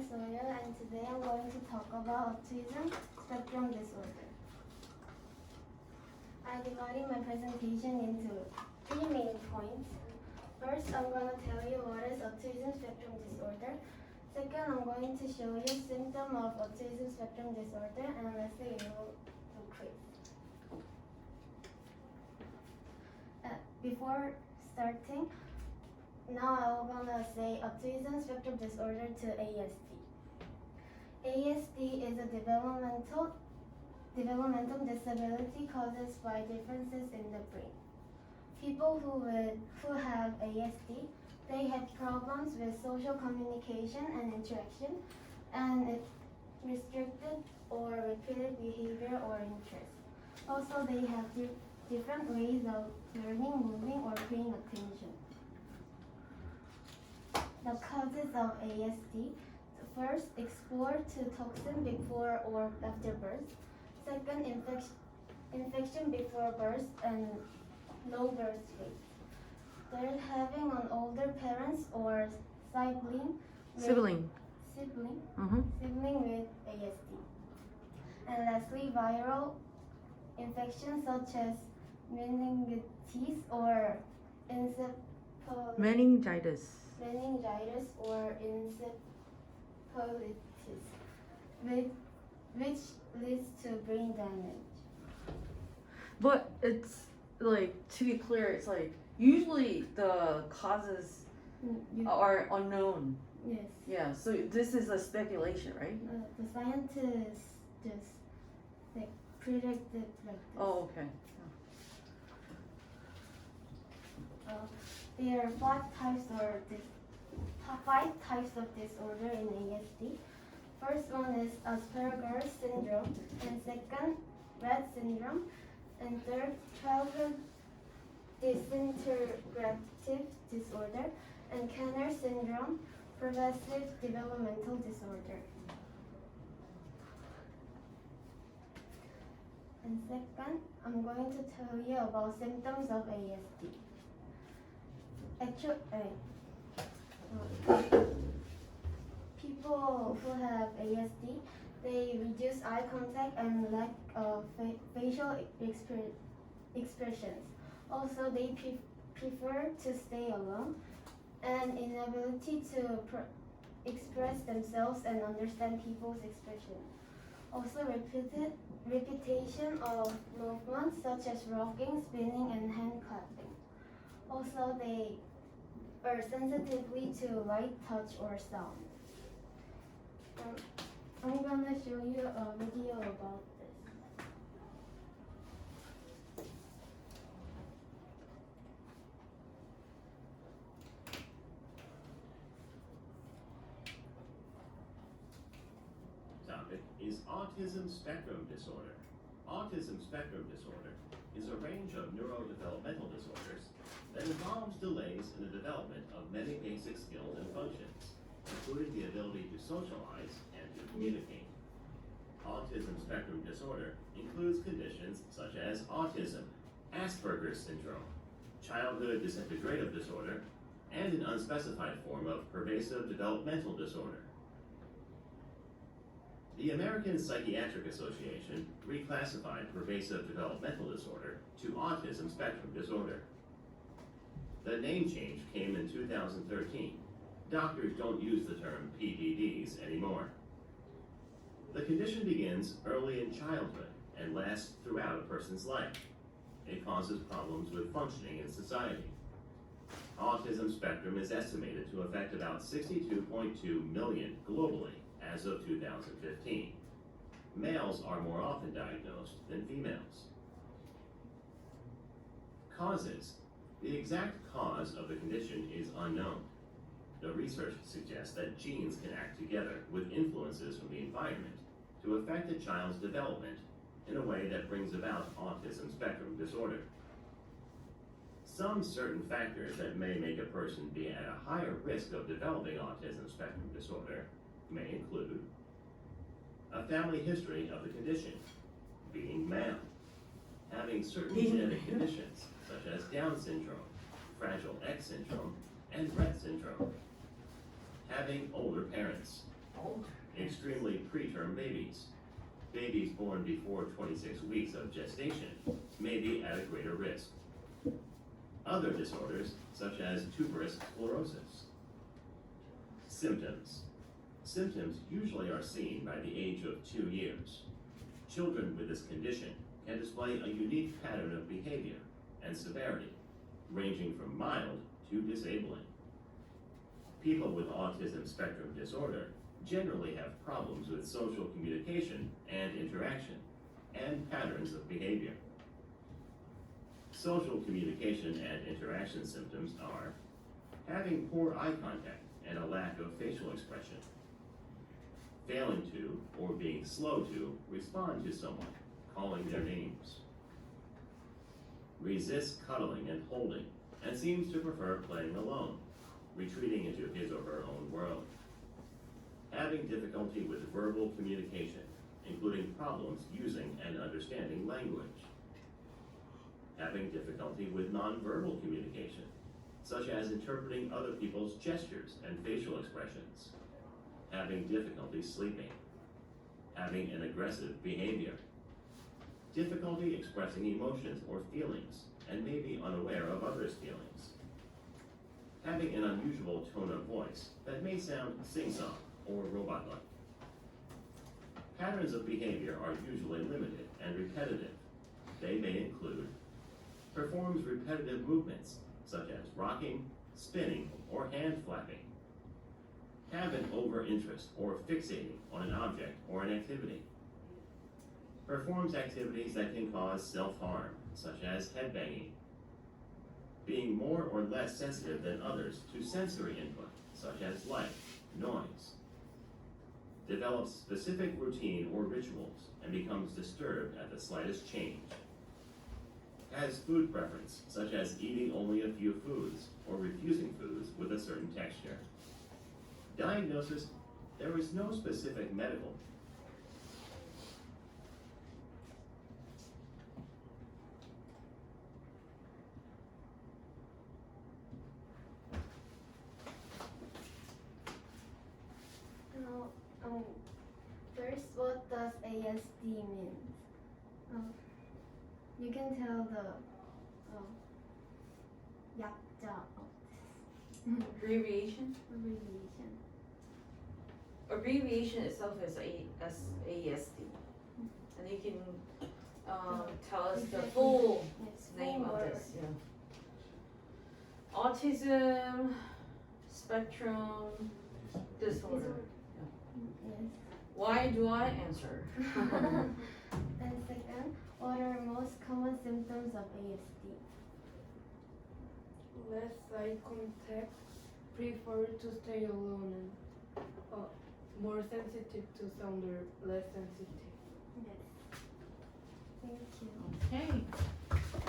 Sawyer, and today I'm going to talk about autism spectrum disorder. I'm dividing my presentation into 3 main points. First, I'm going to tell you what is autism spectrum disorder. Second, I'm going to show you symptoms of autism spectrum disorder, and lastly, we will do quiz. Before starting, now I'm gonna say autism spectrum disorder to ASD. ASD is a developmental disability caused by differences in the brain. People who have ASD, they have problems with social communication and interaction, and it restricted or repeated behavior or interest. Also, they have different ways of learning, moving, or paying attention. The causes of ASD. First, explore to toxin before or after birth. Second, infection before birth and low birth weight. Third, having an older parents or sibling with ASD. And lastly, viral infections such as meningitis or meningitis or encephalitis, which leads to brain damage. But it's like, to be clear, it's like usually the causes are unknown. Yes. Yeah, so this is a speculation, right? The scientists just predicted like this. Oh, okay. There are 5 types of disorder in ASD. First one is Asperger's syndrome, and second, Rett syndrome, and third, childhood disintegrative disorder, and Kenner syndrome, progressive developmental disorder. And second, I'm going to tell you about symptoms of ASD. People who have ASD, they reduce eye contact and lack of facial expressions. Also, they prefer to stay alone, and inability to express themselves and understand people's expression. Also, repetition of movements such as rocking, spinning, and hand clapping. Also, they are sensitively to light, touch, or sound. I'm gonna show you a video about this. Topic is autism spectrum disorder. Autism spectrum disorder is a range of neurodevelopmental disorders that involves delays in the development of many basic skills and functions, including the ability to socialize and to communicate. Autism spectrum disorder includes conditions such as autism, Asperger's syndrome, childhood disintegrative disorder, and an unspecified form of pervasive developmental disorder. The American Psychiatric Association reclassified pervasive developmental disorder to autism spectrum disorder. The name change came in 2013. Doctors don't use the term PDDs anymore. The condition begins early in childhood and lasts throughout a person's life. It causes problems with functioning in society. Autism spectrum is estimated to affect about 62.2 million globally as of 2015. Males are more often diagnosed than females. Causes. The exact cause of the condition is unknown. The research suggests that genes can act together with influences from the environment to affect a child's development in a way that brings about autism spectrum disorder. Some certain factors that may make a person be at a higher risk of developing autism spectrum disorder may include a family history of the condition, being male, having certain genetic conditions such as Down syndrome, Fragile X syndrome, and Rett syndrome, having older parents, extremely preterm babies. Babies born before 26 weeks of gestation may be at a greater risk. Other disorders, such as tuberous sclerosis. Symptoms. Symptoms usually are seen by the age of 2 years. Children with this condition can display a unique pattern of behavior and severity, ranging from mild to disabling. People with autism spectrum disorder generally have problems with social communication and interaction, and patterns of behavior. Social communication and interaction symptoms are having poor eye contact and a lack of facial expression, failing to or being slow to respond to someone, calling their names, resists cuddling and holding, and seems to prefer playing alone, retreating into his or her own world, having difficulty with verbal communication, including problems using and understanding language, having difficulty with nonverbal communication, such as interpreting other people's gestures and facial expressions, having difficulty sleeping, having an aggressive behavior, difficulty expressing emotions or feelings, and may be unaware of others' feelings, having an unusual tone of voice that may sound sing-song or robot-like. Patterns of behavior are usually limited and repetitive. They may include performs repetitive movements such as rocking, spinning, or hand flapping, have an over-interest or fixating on an object or an activity, performs activities that can cause self-harm such as headbanging, being more or less sensitive than others to sensory input such as light, noise, develops specific routine or rituals and becomes disturbed at the slightest change, has food preference, such as eating only a few foods or refusing foods with a certain texture. Diagnosis: there is no specific medical. Now, first, what does ASD mean? You can tell the 약자 of this Abbreviation? abbreviation. Abbreviation itself is ASD. And you can tell us the full Yes, name full of word. this. Yeah. Autism spectrum disorder. Yes. Why do I answer? And second, what are most common symptoms of ASD? Less eye contact, prefer to stay alone, and more sensitive to sound or less sensitive. Yes. Thank you. Okay.